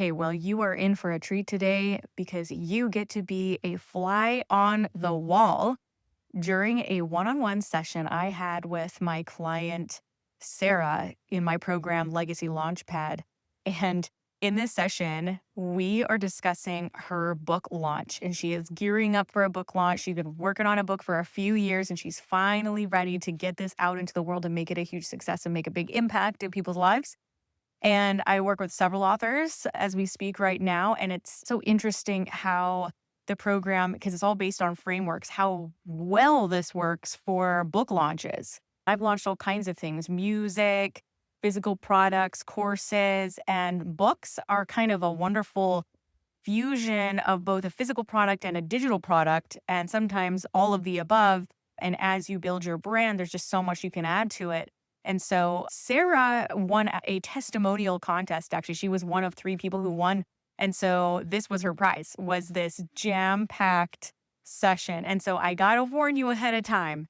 Hey, well, you are in for a treat today because you get to be a fly on the wall during a one on one session I had with my client, Sarah, in my program, Legacy Launchpad. And in this session, we are discussing her book launch, and she is gearing up for a book launch. She's been working on a book for a few years, and she's finally ready to get this out into the world and make it a huge success and make a big impact in people's lives. And I work with several authors as we speak right now. And it's so interesting how the program, because it's all based on frameworks, how well this works for book launches. I've launched all kinds of things: music, physical products, courses, and books are kind of a wonderful fusion of both a physical product and a digital product, and sometimes all of the above. And as you build your brand, there's just so much you can add to it. And so Sarah won a testimonial contest. Actually, she was one of three people who won. And so this was her prize, was this jam-packed session. And so I got to warn you ahead of time.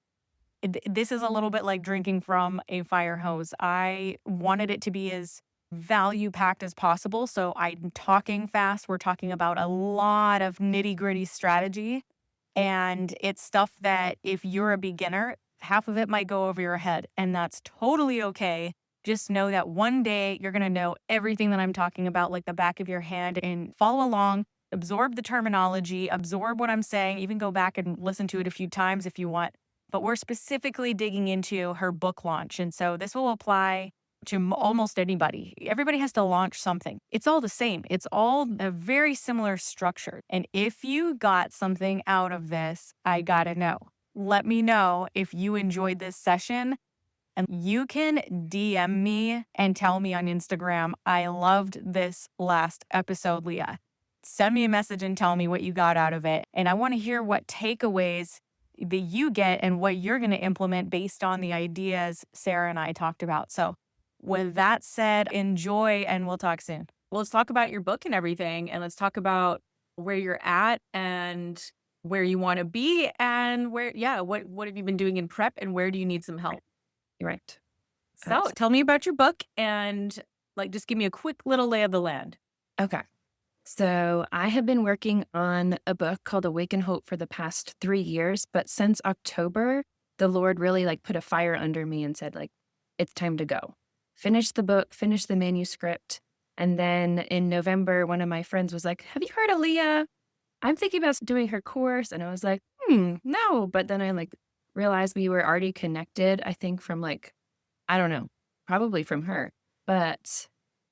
This is a little bit like drinking from a fire hose. I wanted it to be as value packed as possible. So I'm talking fast. We're talking about a lot of nitty gritty strategy. And it's stuff that if you're a beginner, half of it might go over your head. And that's totally okay. Just know that one day you're going to know everything that I'm talking about like the back of your hand, and follow along, absorb the terminology, absorb what I'm saying, even go back and listen to it a few times if you want. But we're specifically digging into her book launch. And so this will apply to almost anybody. Everybody has to launch something. It's all the same. It's all a very similar structure. And if you got something out of this, I gotta know. Let me know if you enjoyed this session. And you can DM me and tell me on Instagram, I loved this last episode, Leah. Send me a message and tell me what you got out of it. And I want to hear what takeaways that you get and what you're going to implement based on the ideas Sarah and I talked about. So with that said, enjoy, and we'll talk soon. Well, let's talk about your book and everything. And let's talk about where you're at and where you want to be, and what have you been doing in prep, and where do you need some help? Right. So tell me about your book, and just give me a quick little lay of the land. Okay. So I have been working on a book called Awaken Hope for the past 3 years, but since October, the Lord really put a fire under me and said, it's time to go. Finish the book, finish the manuscript. And then in November, one of my friends was like, have you heard of Leah? I'm thinking about doing her course. And I was like, no. But then I realized we were already connected, I think from I don't know, probably from her. But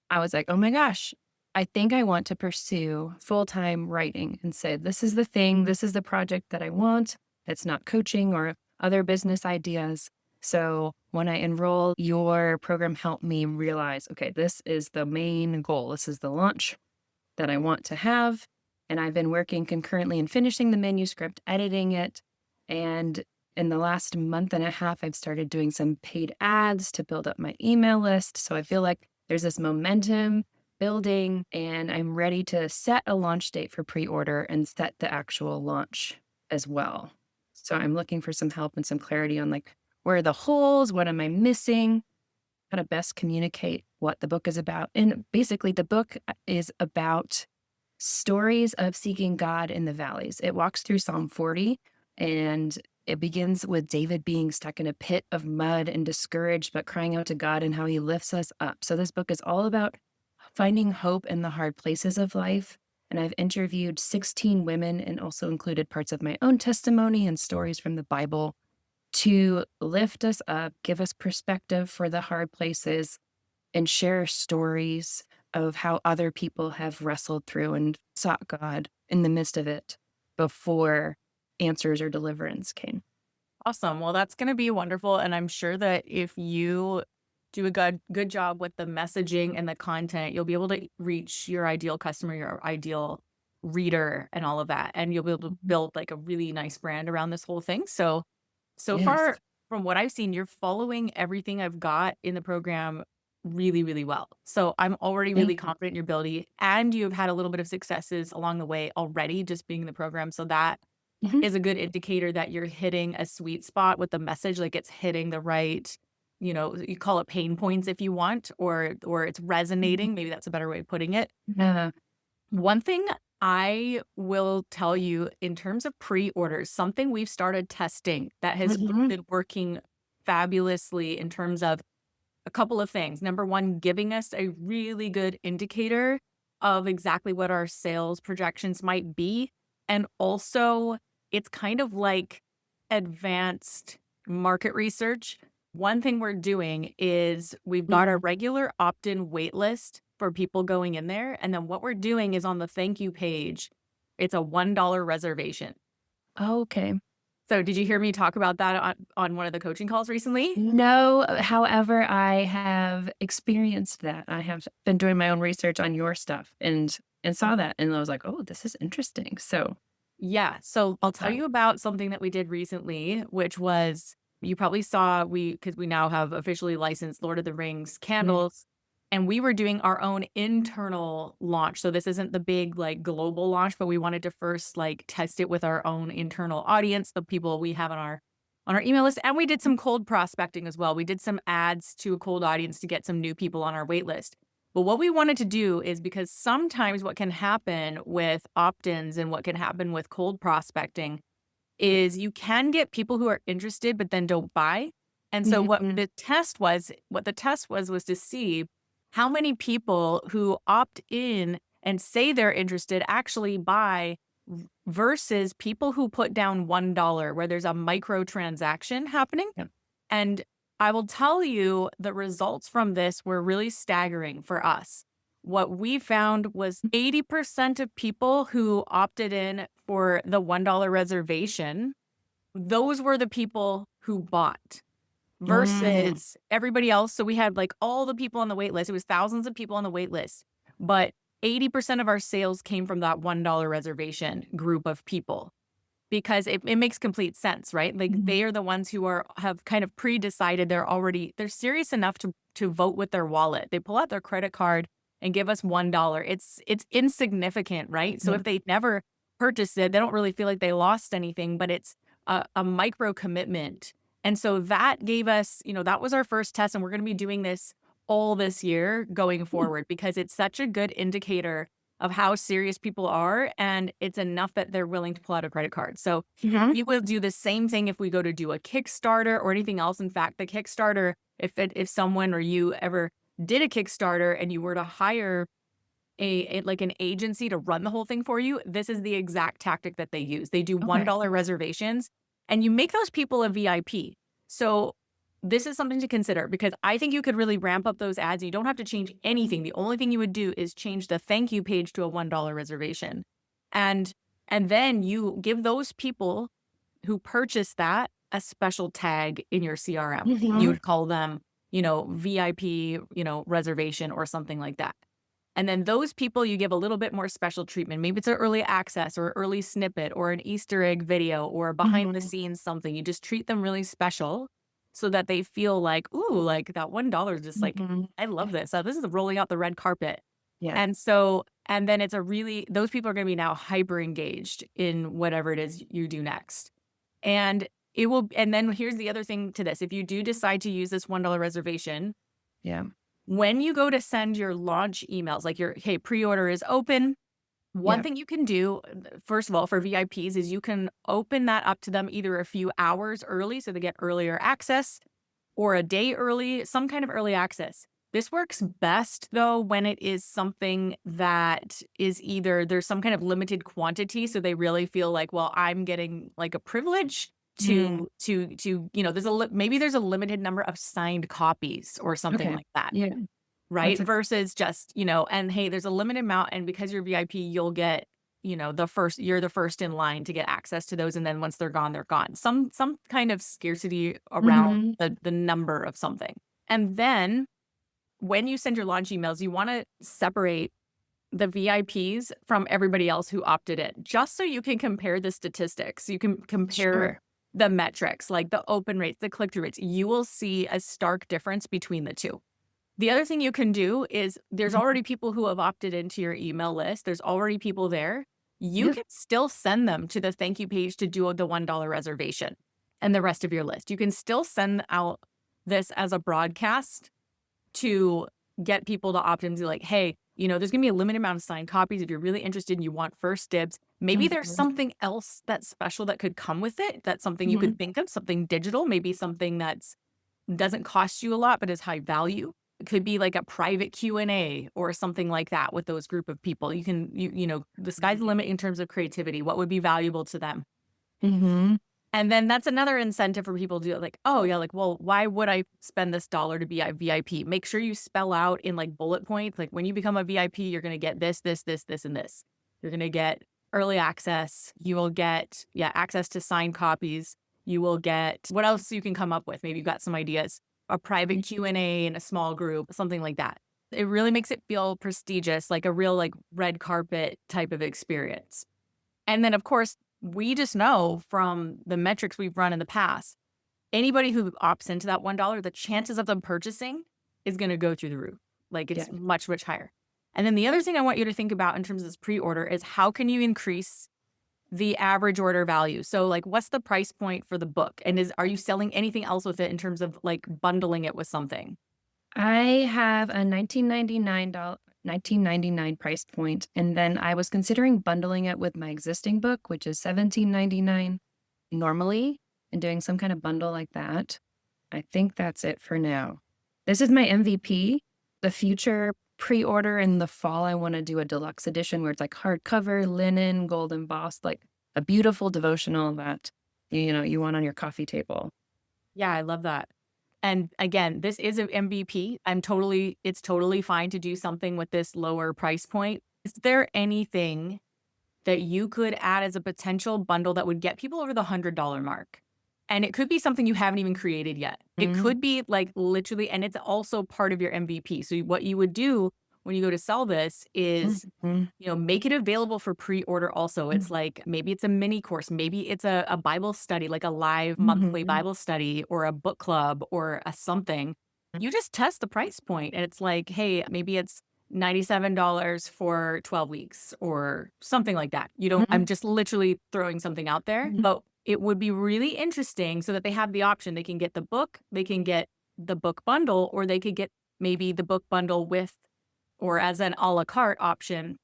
I was like, oh my gosh, I think I want to pursue full-time writing and say, this is the thing, this is the project that I want. It's not coaching or other business ideas. So when I enroll, your program helped me realize, okay, this is the main goal. This is the launch that I want to have. And I've been working concurrently and finishing the manuscript, editing it. And in the last month and a half, I've started doing some paid ads to build up my email list. So I feel like there's this momentum building, and I'm ready to set a launch date for pre-order and set the actual launch as well. So I'm looking for some help and some clarity on where are the holes, what am I missing, how to best communicate what the book is about. And basically the book is about stories of seeking God in the valleys. It walks through Psalm 40, and it begins with David being stuck in a pit of mud and discouraged, but crying out to God and how he lifts us up. So this book is all about finding hope in the hard places of life. And I've interviewed 16 women and also included parts of my own testimony and stories from the Bible to lift us up, give us perspective for the hard places, and share stories of how other people have wrestled through and sought God in the midst of it before answers or deliverance came. Awesome. Well, that's going to be wonderful. And I'm sure that if you do a good job with the messaging and the content, you'll be able to reach your ideal customer, your ideal reader, and all of that. And you'll be able to build a really nice brand around this whole thing. So Yes. far, from what I've seen, you're following everything I've got in the program really, really well. So I'm already really confident in your ability, and you've had a little bit of successes along the way already just being in the program. So that Mhm. is a good indicator that you're hitting a sweet spot with the message, it's hitting the right you call it pain points if you want, or it's Mhm. resonating. Maybe that's a better way of putting it. Yeah. One thing I will tell you in terms of pre-orders, something we've started testing that has Mhm. been working fabulously in terms of a couple of things. Number one, giving us a really good indicator of exactly what our sales projections might be. And also, it's kind of like advanced market research. One thing we're doing is we've got our Mhm. regular opt in wait list for people going in there. And then what we're doing is on the thank you page, it's a $1 reservation. Okay. So, did you hear me talk about that on one of the coaching calls recently? No, however, I have experienced that. I have been doing my own research on your stuff and saw that, and I was like, "Oh, this is interesting." So, Yeah. So I'll tell uh, you about something that we did recently, which was you probably saw because we now have officially licensed Lord of the Rings mm, candles. And we were doing our own internal launch. So this isn't the big like global launch, but we wanted to first like test it with our own internal audience, the people we have on our email list. And we did some cold prospecting as well. We did some ads to a cold audience to get some new people on our wait list. But what we wanted to do is because sometimes what can happen with opt-ins and what can happen with cold prospecting is you can get people who are interested but then don't buy. And so mhm, what the test was to see how many people who opt in and say they're interested actually buy versus people who put down $1 where there's a micro transaction happening. yeah, And I will tell you the results from this were really staggering for us. What we found was 80% of people who opted in for the $1 reservation, those were the people who bought mm, versus everybody else. So we had like all the people on the wait list. It was thousands of people on the wait list, but 80% of our sales came from that $1 reservation group of people. Because it makes complete sense, right? Like, mhm, they are the ones who have kind of pre-decided they're serious enough to vote with their wallet. They pull out their credit card and give us $1. It's insignificant, right? So yeah, if they never purchased it, they don't really feel like they lost anything, but it's a micro commitment. And so that gave us, that was our first test, and we're gonna be doing this all this year going mm, forward because it's such a good indicator of how serious people are, and it's enough that they're willing to pull out a credit card. So, mhm, we will do the same thing if we go to do a Kickstarter or anything else. In fact, the Kickstarter, if someone or you ever did a Kickstarter and you were to hire like an agency to run the whole thing for you, this is the exact tactic that they use. They do okay, $1 reservations and you make those people a VIP. So this is something to consider because I think you could really ramp up those ads. You don't have to change anything. The only thing you would do is change the thank you page to a $1 reservation. And and then you give those people who purchase that a special tag in your CRM. You mhm, would call them, VIP, reservation or something like that. And then those people you give a little bit more special treatment. Maybe it's an early access or early snippet or an Easter egg video or behind the mhm, scenes something. You just treat them really special so that they feel like, ooh, like that $1 is just like, mhm, I love this. This is rolling out the red carpet. yeah, And then those people are going to be now hyper engaged in whatever it is you do next. And then here's the other thing to this. If you do decide to use this $1 reservation, yeah, when you go to send your launch emails, like hey, pre-order is open. One yeah, thing you can do, first of all, for VIPs is you can open that up to them either a few hours early so they get earlier access or a day early, some kind of early access. This works best though when it is something that is either there's some kind of limited quantity so they really feel like, well, I'm getting like a privilege mm, maybe there's a limited number of signed copies or something okay, like that. yeah, Right? that's a Versus just, and hey, there's a limited amount, and because you're VIP, you'll get, you're the first in line to get access to those, and then once they're gone, they're gone. Some kind of scarcity around mhm, the number of something. And then when you send your launch emails, you wanna separate the VIPs from everybody else who opted in, just so you can compare the statistics. You can compare sure, the metrics, like the open rates, the click-through rates. You will see a stark difference between the 2. The other thing you can do is there's mhm, already people who have opted into your email list. There's already people there. You yeah, can still send them to the thank you page to do the $1 reservation and the rest of your list. You can still send out this as a broadcast to get people to opt in to like, hey, there's going to be a limited amount of signed copies. If you're really interested and you want first dibs, maybe there's Mhm. something else that's special that could come with it. That's something you Mhm. could think of, something digital, maybe something that's doesn't cost you a lot, but is high value. It could be like a private Q&A or something like that with those group of people. The sky's the limit in terms of creativity. What would be valuable to them? Mhm. And then that's another incentive for people to do it, like, oh yeah, like, well, why would I spend this dollar to be a VIP? Make sure you spell out in like bullet points, like when you become a VIP, you're going to get this, this, this, this, and this. You're going to get early access. You will get, yeah, access to signed copies. You will get what else you can come up with. Maybe you've got some ideas, a private Q&A in a small group, something like that. It really makes it feel prestigious, like a real like red carpet type of experience. And then, of course, we just know from the metrics we've run in the past, anybody who opts into that $1, the chances of them purchasing is going to go through the roof. Like Yeah. it's much, much higher. And then the other thing I want you to think about in terms of this pre-order is how can you increase the average order value? So like what's the price point for the book? And are you selling anything else with it in terms of like bundling it with something? I have a $19.99 price point, and then I was considering bundling it with my existing book, which is $17.99 normally, and doing some kind of bundle like that. I think that's it for now. This is my MVP. The future pre-order in the fall, I wanna do a deluxe edition where it's like hardcover, linen, gold embossed, like a beautiful devotional that, you want on your coffee table. Yeah, I love that. And again, this is an MVP. It's totally fine to do something with this lower price point. Is there anything that you could add as a potential bundle that would get people over the $100 mark? And it could be something you haven't even created yet. It Mhm, could be like literally, and it's also part of your MVP. So what you would do when you go to sell this is mhm, make it available for pre-order also. It's mhm, like maybe it's a mini course, maybe it's a Bible study, like a live monthly mhm, Bible study or a book club or a something. You just test the price point and it's like, hey, maybe it's $97 for 12 weeks or something like that. I'm mhm, just literally throwing something out there, mhm, but it would be really interesting so that they have the option. They can get the book, they can get the book bundle, or they could get maybe the book bundle with or as an a la carte option,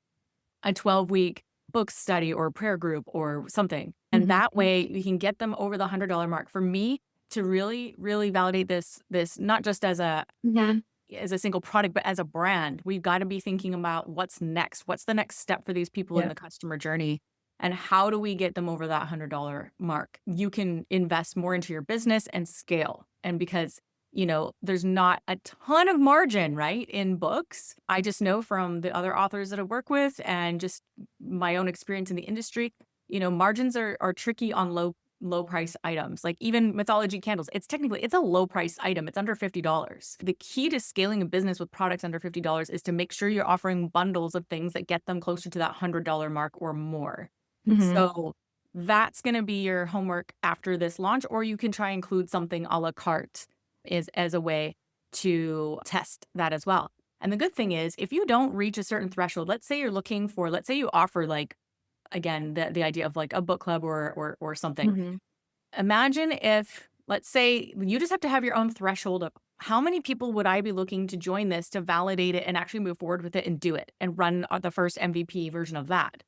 a 12-week book study or prayer group or something. And mhm. that way we can get them over the $100 mark. For me to really, really validate this not just Yeah. as a single product, but as a brand, we've got to be thinking about what's next. What's the next step for these people in Yeah. the customer journey? And how do we get them over that $100 mark? You can invest more into your business and scale. And because, there's not a ton of margin, right, in books. I just know from the other authors that I work with and just my own experience in the industry, margins are tricky on low price items. Like even mythology candles, it's a low price item. It's under $50. The key to scaling a business with products under $50 is to make sure you're offering bundles of things that get them closer to that $100 mark or more. Mhm. So that's going to be your homework after this launch, or you can try and include something a la carte is as a way to test that as well. And the good thing is if you don't reach a certain threshold, let's say you offer like again the idea of like a book club or something. Mhm. Imagine if, let's say, you just have to have your own threshold of how many people would I be looking to join this to validate it and actually move forward with it and do it and run the first MVP version of that,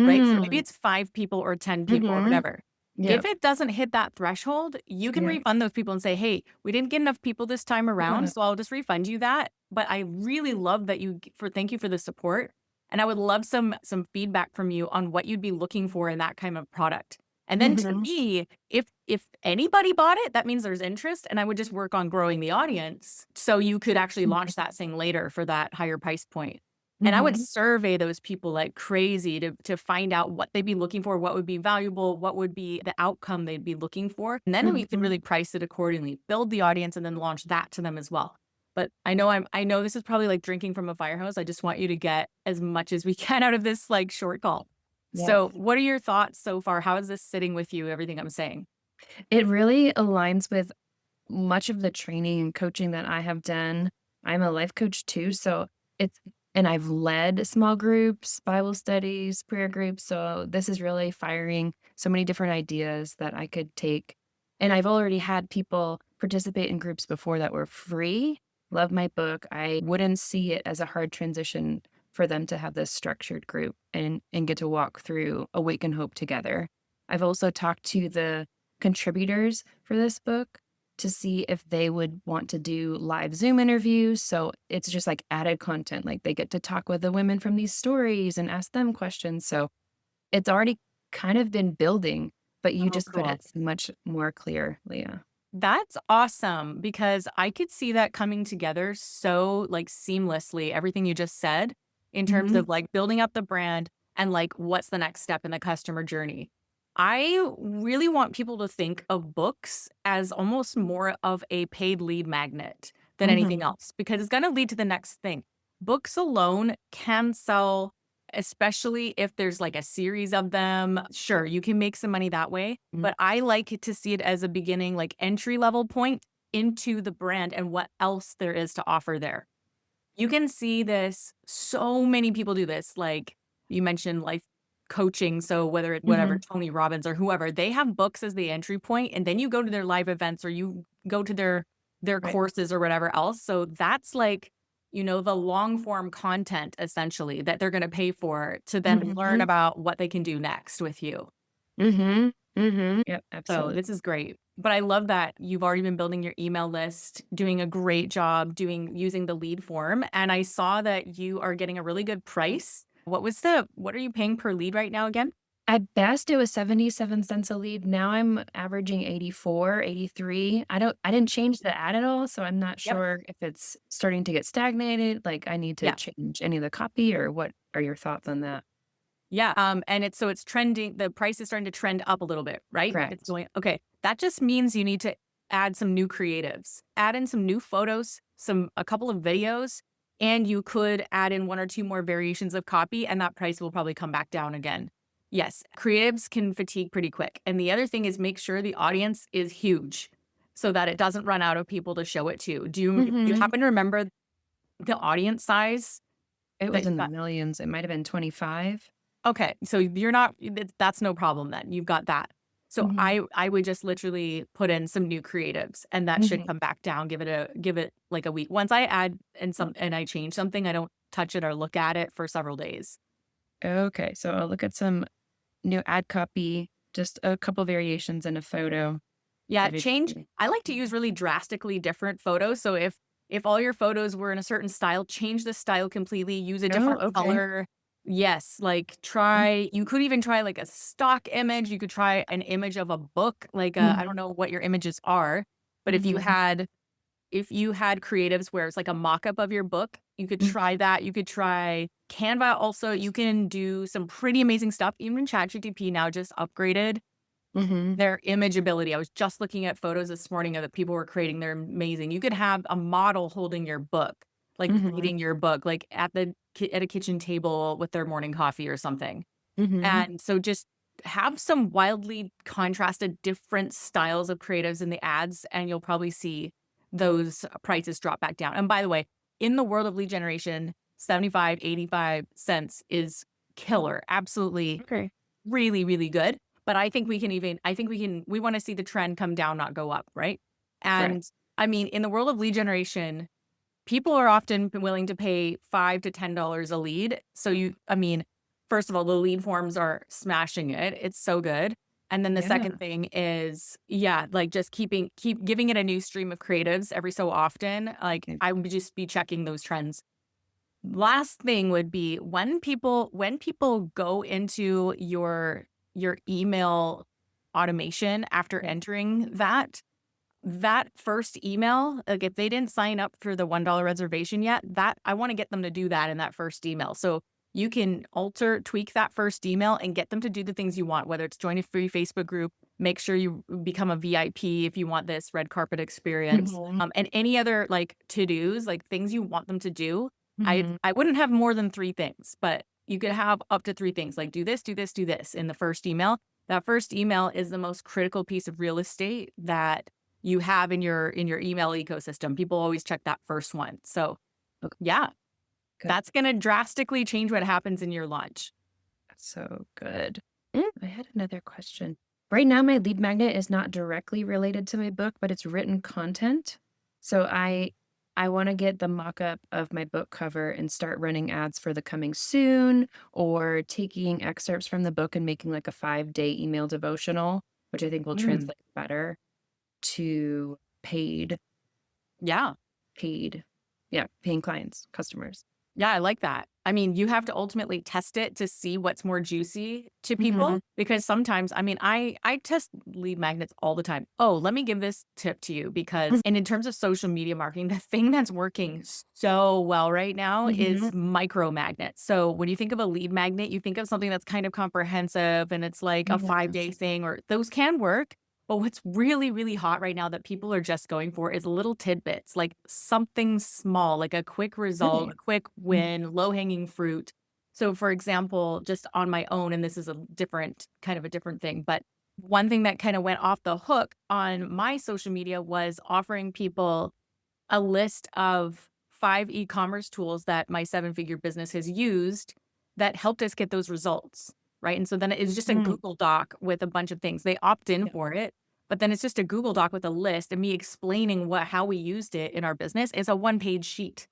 right? So maybe Mm. it's 5 people or 10 people or Mhm. whatever. If Yep. it doesn't hit that threshold, you can Yeah. refund those people and say, hey, we didn't get enough people this time around, Yeah. so I'll just refund you that. But I really love that thank you for the support. And I would love some feedback from you on what you'd be looking for in that kind of product. And then to Mhm. me, if anybody bought it, that means there's interest, and I would just work on growing the audience so you could actually launch that thing later for that higher price point. And I would Mhm. survey those people like crazy to find out what they'd be looking for, what would be valuable, what would be the outcome they'd be looking for. And then we could Mhm. really price it accordingly, build the audience, and then launch that to them as well. But I know this is probably like drinking from a fire hose. I just want you to get as much as we can out of this like short call. Yeah. So, what are your thoughts so far? How is this sitting with you, everything I'm saying? It really aligns with much of the training and coaching that I have done. I'm a life coach too, so it's and I've led small groups, Bible studies, prayer groups, so this is really firing so many different ideas that I could take. And I've already had people participate in groups before that were free. Love my book. I wouldn't see it as a hard transition for them to have this structured group and get to walk through Awaken Hope together. I've also talked to the contributors for this book to see if they would want to do live Zoom interviews. So it's just like added content. Like they get to talk with the women from these stories and ask them questions. So it's already kind of been building, but you Oh, just put cool. it much more clear, Leah. That's awesome because I could see that coming together so like seamlessly, everything you just said in terms Mhm, of like building up the brand and like what's the next step in the customer journey. I really want people to think of books as almost more of a paid lead magnet than anything mhm, else because it's going to lead to the next thing. Books alone can sell, especially if there's like a series of them. Sure, you can make some money that way, mhm, but I like it to see it as a beginning, like entry level point into the brand and what else there is to offer there. You can see this, so many people do this, like you mentioned life coaching, so whatever mhm. Tony Robbins or whoever, they have books as the entry point, and then you go to their live events or you go to their Right. courses or whatever else, so that's like, the long form content essentially that they're gonna pay for to then learn Mhm, about what they can do next with you. mhm, mhm. Yep, So absolutely. this is great. But I love that you've already been building your email list, doing a great job using the lead form. And I saw that you are getting a really good price. What are you paying per lead right now again? At best, it was 77 cents a lead. Now I'm averaging 84, 83. I didn't change the ad at all, so I'm not Yep. sure if it's starting to get stagnated, like I need to Yeah. change any of the copy or what are your thoughts on that? Yeah. And it's trending. The price is starting to trend up a little bit, right? It's Correct. going, okay. That just means you need to add some new creatives, add in some new photos, a couple of videos, and you could add in one or two more variations of copy, and that price will probably come back down again. Yes, creatives can fatigue pretty quick. And the other thing is make sure the audience is huge so that it doesn't run out of people to show it to. Do you Mhm. happen to remember the audience size It that was you in the got? millions. It might have been 25. Okay, so you're not that's no problem then, you've got that. So Mhm, I would just literally put in some new creatives, and that should mhm. come back down, give it, like, a week. Once I add and I change something, I don't touch it or look at it for several days. Okay, so I'll look at some new ad copy, just a couple variations in a photo. Yeah, Maybe I like to use really drastically different photos, so if all your photos were in a certain style, change the style completely, use a Oh, different okay. color. Yes, like, Mm, you could even try, like, a stock image, you could try an image of a book, like, I don't mhm, know what your images are, but mhm, if you had creatives where it's like a mock-up of your book, you could mm, try that, you could try Canva also, you can do some pretty amazing stuff, even ChatGPT now just upgraded mhm, their image ability. I was just looking at photos this morning of that people were creating. They're amazing. You could have a model holding your book, like mhm, reading your book, like at a kitchen table with their morning coffee or something. mhm. And so just have some wildly contrasted different styles of creatives in the ads, and you'll probably see those prices drop back down. And by the way, in the world of lead generation, 75, 85 cents is killer. Absolutely Okay, really, really good, but I think we wanna see the trend come down, not go up, right? correct. And, I mean, in the world of lead generation, people are often willing to pay $5 to $10 a lead, so I mean, first of all, the lead forms are smashing it, it's so good, and then the second Yeah. thing is, yeah, like, just keep giving it a new stream of creatives every so often, like, Mm, I would just be checking those trends. Last thing would be when people go into your email automation after yeah. entering that first email, like, if they didn't sign up for the $1 reservation yet, that I wanna get them to do that in that first email. So, you can tweak that first email and get them to do the things you want, whether it's join a free Facebook group, make sure you become a VIP if you want this red carpet experience, Mhm, and any other, like, to-dos, like, things you want them to do. mhm. I wouldn't have more than 3 things, but you could have up to 3 things, like, do this, do this, do this in the first email. That first email is the most critical piece of real estate that you have in your email ecosystem. People always check that first one. So, Okay, yeah, good. that's gonna drastically change what happens in your launch. That's so good. I had another question. Right now, my lead magnet is not directly related to my book, but it's written content. So I want to get the mock-up of my book cover and start running ads for the coming soon, or taking excerpts from the book and making like a 5-day email devotional, which I think will Mm, translate better to yeah. paid, yeah, paying clients, customers. Yeah, I like that. I mean, you have to ultimately test it to see what's more juicy to Mhm. people because sometimes, I mean, I test lead magnets all the time. Oh, let me give this tip to you because, and in terms of social media marketing, the thing that's working so well right now is Mhm. micro magnets. So when you think of a lead magnet, you think of something that's kind of comprehensive and it's like a Yeah. 5-day thing, or those can work. But what's really, really hot right now that people are just going for is little tidbits, like something small, like a quick result, Really? a quick Mm. win, low hanging fruit. So, for example, just on my own, and this is a different kind of a different thing, but one thing that kind of went off the hook on my social media was offering people a list of 5 e-commerce tools that my 7-figure business has used that helped us get those results, right? And so then it's just a Mm. Google Doc with a bunch of things. They opt in Yeah. for it, but then it's just a Google Doc with a list and me explaining how we used it in our business. It's a one-page sheet,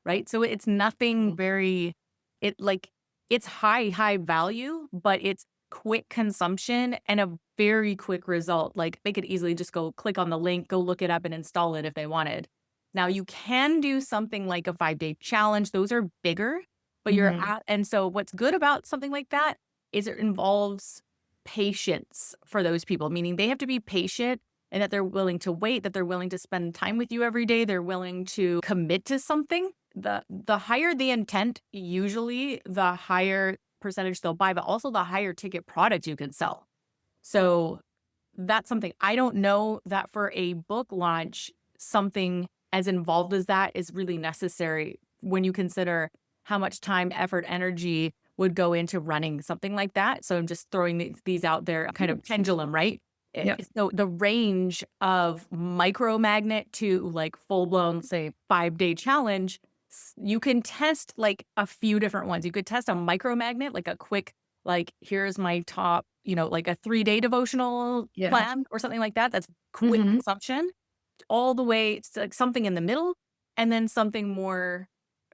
right? So it's nothing Mm. very it like it's high value, but it's quick consumption and a very quick result. Like they could easily just go click on the link, go look it up and install it if they wanted. Now you can do something like a 5-day challenge. Those are bigger, but you're Mhm. at and so what's good about something like that is it involves patience for those people, meaning they have to be patient and that they're willing to wait, that they're willing to spend time with you every day, they're willing to commit to something. The higher the intent, usually the higher percentage they'll buy, but also the higher ticket product you can sell. So that's something I don't know that for a book launch, something as involved as that is really necessary when you consider how much time, effort, energy would go into running something like that. So I'm just throwing these out there, kind of Yes. pendulum, right? Yeah. So the range of micro magnet to like full blown, say, 5-day challenge, you can test like a few different ones. You could test a micro magnet, like a quick like, here's my top, like a 3-day devotional Yeah. plan or something like that. That's quick Mhm. consumption all the way to like something in the middle and then something more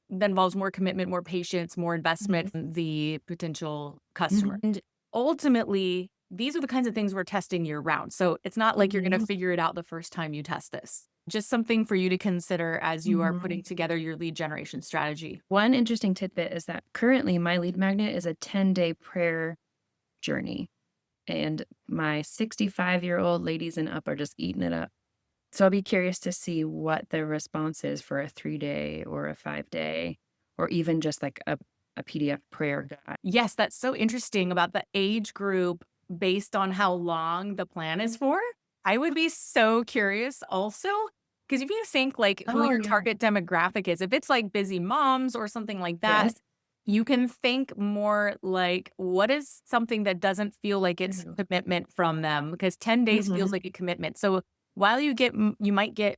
that involves more commitment, more patience, more investment Mhm. from the potential customer. Mhm. And ultimately, these are the kinds of things we're testing year round. So it's not like you're going to Mhm. figure it out the first time you test this. Just something for you to consider as you are Mhm. putting together your lead generation strategy. One interesting tidbit is that currently my lead magnet is a 10-day prayer journey, and my 65-year-old ladies and up are just eating it up. So I'll be curious to see what the response is for a 3-day or a 5-day, or even just like a PDF prayer guide. Yes, that's so interesting about the age group based on how long the plan is for. I would be so curious also, because if you think like who Oh, your yeah. target demographic is, if it's like busy moms or something like that, Yes. you can think more like what is something that doesn't feel like it's True. commitment from them because 10 days feels Mhm. like a commitment. So while you might get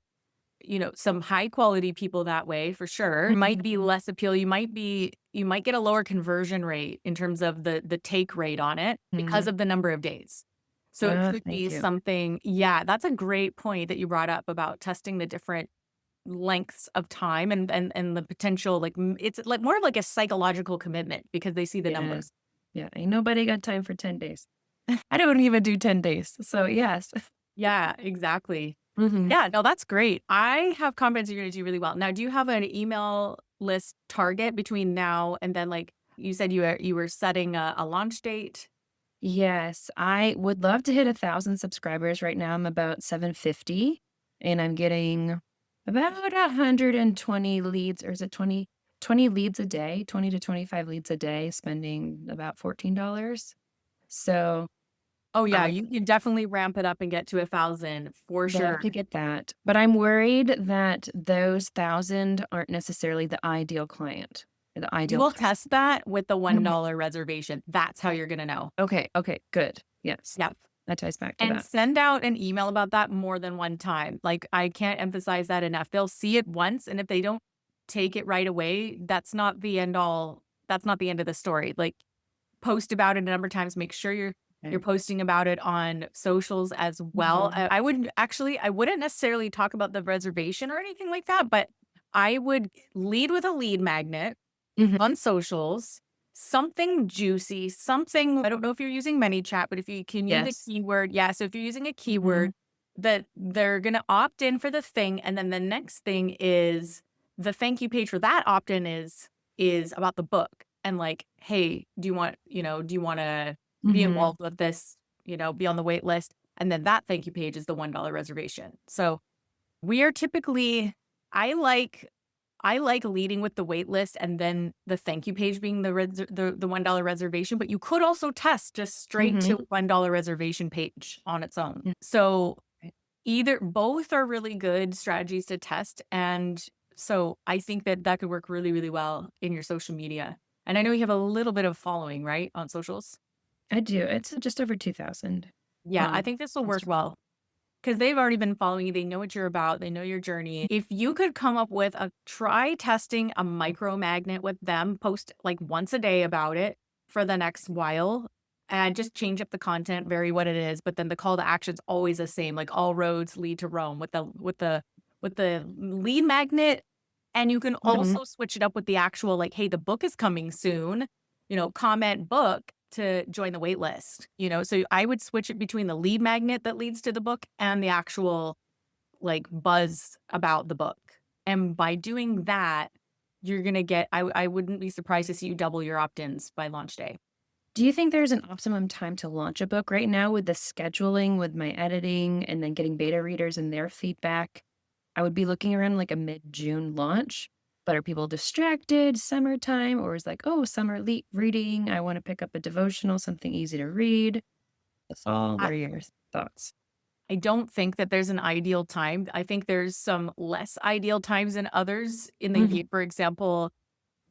some high quality people that way for sure. Might be Mhm. less appeal. You might get a lower conversion rate in terms of the take rate on it because Mhm. of the number of days. So it could be Thank you. something yeah, that's a great point that you brought up about testing the different lengths of time and the potential like it's like more of like a psychological commitment because they see the Yeah. numbers. Yeah, ain't nobody got time for 10 days. I don't even do 10 days, so yes. Yeah, exactly. Mhm. Yeah, no, that's great. I have confidence you're gonna do really well. Now, do you have an email list target between now and then, like, you said you were setting a launch date? Yes, I would love to hit 1,000 subscribers. Right now, I'm about 750, and I'm getting about 120 leads, or is it 20 leads a day, 20 to 25 leads a day, spending about $14. So, Oh, yeah, I you can definitely ramp it up and get to 1,000 for love sure. to get that, but I'm worried that those 1,000 aren't necessarily the ideal client, or the You ideal will customer. test that with the Mhm. $1 reservation. That's how you're gonna know. Okay, okay, good. Yes, Yep. that ties back to And that. send out an email about that more than one time. Like, I can't emphasize that enough. They'll see it once, and if they don't take it right away, that's not the end of the story. Like, post about it a number of times, make sure you're You're posting about it on socials as well. Mhm. I wouldn't necessarily talk about the reservation or anything like that, but I would lead with a lead magnet Mhm. on socials, something juicy, something I don't know if you're using ManyChat, but if you can use a Yes. keyword, yeah, so if you're using a Mhm. keyword that they're gonna opt in for the thing, and then the next thing is the thank you page for that opt-in is about the book and like, "Hey, do you wanna be Mhm. involved with this, be on the wait list?" And then that thank you page is the $1 reservation. So, we are typically I like I like leading with the wait list and then the thank you page being the $1 reservation, but you could also test just straight Mhm. to $1 reservation page on its own. Mm, So, right. both are really good strategies to test, and so I think that that could work really, really well in your social media. And I know you have a little bit of following, right, on socials? I do. It's just over 2,000 Yeah, I on think this will work Instagram. well. 'Cause they've already been following you, they know what you're about, they know your journey. If you could come up with try testing a micro magnet with them, post, like, once a day about it for the next while, and just change up the content, vary what it is, but then the call to action's always the same, like, "All roads lead to Rome," with the lead magnet, and you can Mhm. also switch it up with the actual, like, "Hey, the book is coming soon," comment "book" to join the wait list, so I would switch it between the lead magnet that leads to the book and the actual, like, buzz about the book, and by doing that, you're gonna get I wouldn't be surprised to see you double your opt-ins by launch day. Do you think there's an optimum time to launch a book right now with the scheduling, with my editing, and then getting beta readers and their feedback? I would be looking around like a mid-June launch, but are people distracted, summertime, or is like, oh, summer reading, I want to pick up a devotional, something easy to read? That's all. I What are your thoughts? I don't think that there's an ideal time. I think there's some less ideal times than others in the Mhm. year. For example,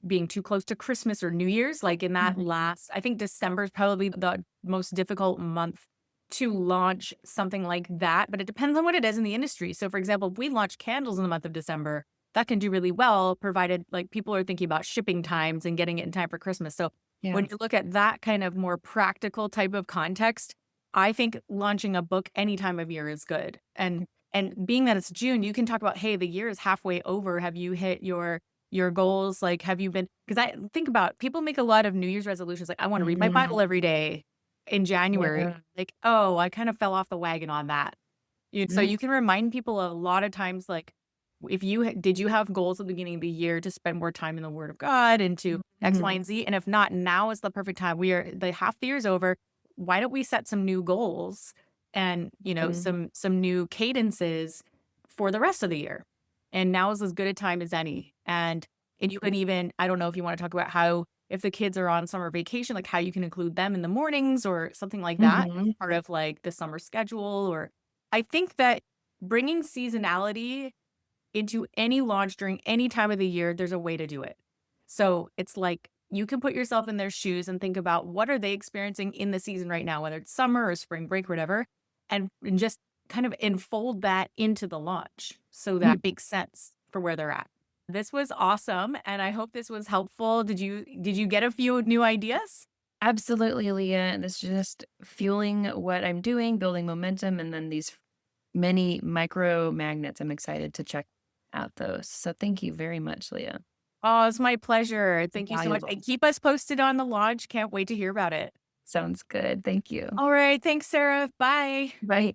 being too close to Christmas or New Year's, like in that Mhm. last I think December is probably the most difficult month to launch something like that, but it depends on what it is in the industry. So, for example, if we launch candles in the month of December, that can do really well, provided like people are thinking about shipping times and getting it in time for Christmas. So, Yeah. when you look at that kind of more practical type of context, I think launching a book any time of year is good. And being that it's June, you can talk about, hey, the year is halfway over. Have you hit your goals? Like, have you been because I think about people make a lot of New Year's resolutions, like, "I wanna read my Mhm. Bible every day." In January, Yeah. like, "Oh, I kind of fell off the wagon on that." So Mm. you can remind people a lot of times, like, if you did you have goals at the beginning of the year to spend more time in the Word of God and to X, Y, Mhm. and Z? And if not, now is the perfect time. The half the year is over. Why don't we set some new goals and, Mhm. some new cadences for the rest of the year? And now is as good a time as any. And you can even I don't know if you wanna talk about how if the kids are on summer vacation, like, how you can include them in the mornings or something like that, Mhm. part of, like, the summer schedule, or I think that bringing seasonality into any launch during any time of the year, there's a way to do it. So, it's like you can put yourself in their shoes and think about what are they experiencing in the season right now, whether it's summer or spring break, whatever, and just kind of enfold that into the launch so that makes sense for where they're at. This was awesome, and I hope this was helpful. Did you get a few new ideas? Absolutely, Leah. And it's just fueling what I'm doing, building momentum, and then these many micro magnets. I'm excited to check out those. So thank you very much, Leah. Oh, it's my pleasure. Thank you so much, Valuable. and keep us posted on the launch. Can't wait to hear about it. Sounds good. Thank you. All right, thanks, Sarah. Bye. Bye.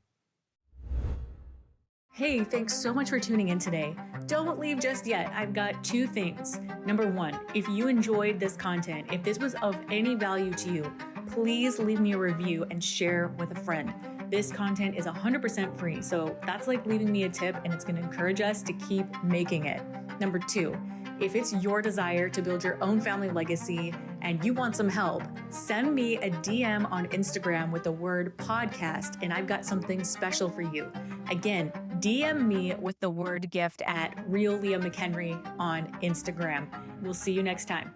Hey, thanks so much for tuning in today. Don't leave just yet. I've got two things. Number one, if you enjoyed this content, if this was of any value to you, please leave me a review and share with a friend. This content is 100% free, so that's like leaving me a tip, and it's going to encourage us to keep making it. Number two, if it's your desire to build your own family legacy and you want some help, send me a DM on Instagram with the word podcast, and I've got something special for you. Again, DM me with the word gift at Real Leah McHenry on Instagram. We'll see you next time.